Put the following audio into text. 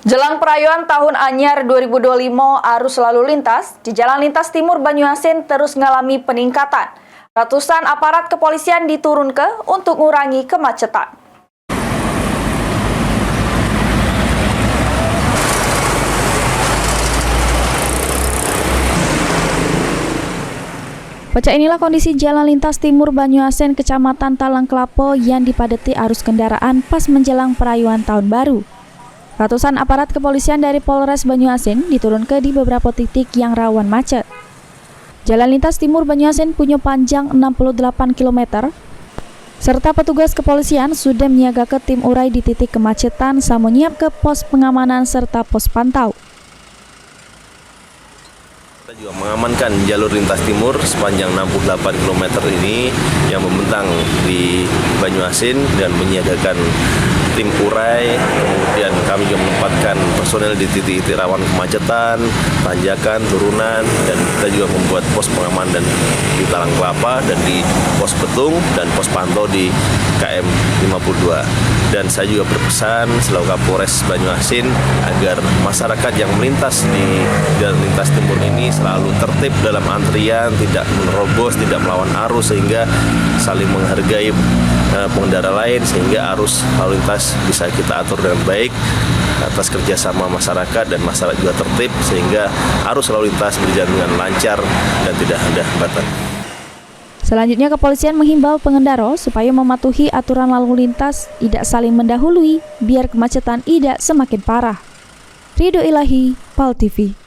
Jelang perayaan Tahun Anyar 2025, arus lalu lintas di Jalan Lintas Timur Banyuasin terus mengalami peningkatan. Ratusan aparat kepolisian diturunkan untuk mengurangi kemacetan. Baca inilah kondisi Jalan Lintas Timur Banyuasin, Kecamatan Talang Klapo yang dipadati arus kendaraan pas menjelang perayaan Tahun Baru. Ratusan aparat kepolisian dari Polres Banyuasin diturunkan di beberapa titik yang rawan macet. Jalan Lintas Timur Banyuasin punya panjang 68 km, serta petugas kepolisian sudah menyiagakan tim urai di titik kemacetan sama nyiap ke pos pengamanan serta pos pantau. Kita juga mengamankan jalur lintas timur sepanjang 68 km ini yang membentang di Banyuasin dan menyiagakan tim urai. Kemudian kami juga menempatkan personel di titik-titik rawan kemacetan, tanjakan, turunan, dan kita juga membuat pos pengamanan di Talang Kelapa dan di pos Betung dan pos pantau di KM 52. Dan saya juga berpesan selaku Kapolres Banyuasin agar masyarakat yang melintas di Jalan Lintas Timur ini selalu tertib dalam antrian, tidak menerobos, tidak melawan arus, sehingga saling menghargai pengendara lain, sehingga arus lalu lintas bisa kita atur dengan baik atas kerjasama masyarakat, dan masyarakat juga tertib sehingga arus lalu lintas berjalan dengan lancar dan tidak ada hambatan. Selanjutnya, kepolisian menghimbau pengendara supaya mematuhi aturan lalu lintas, tidak saling mendahului, biar kemacetan tidak semakin parah. Ridho Ilahi, PAL TV.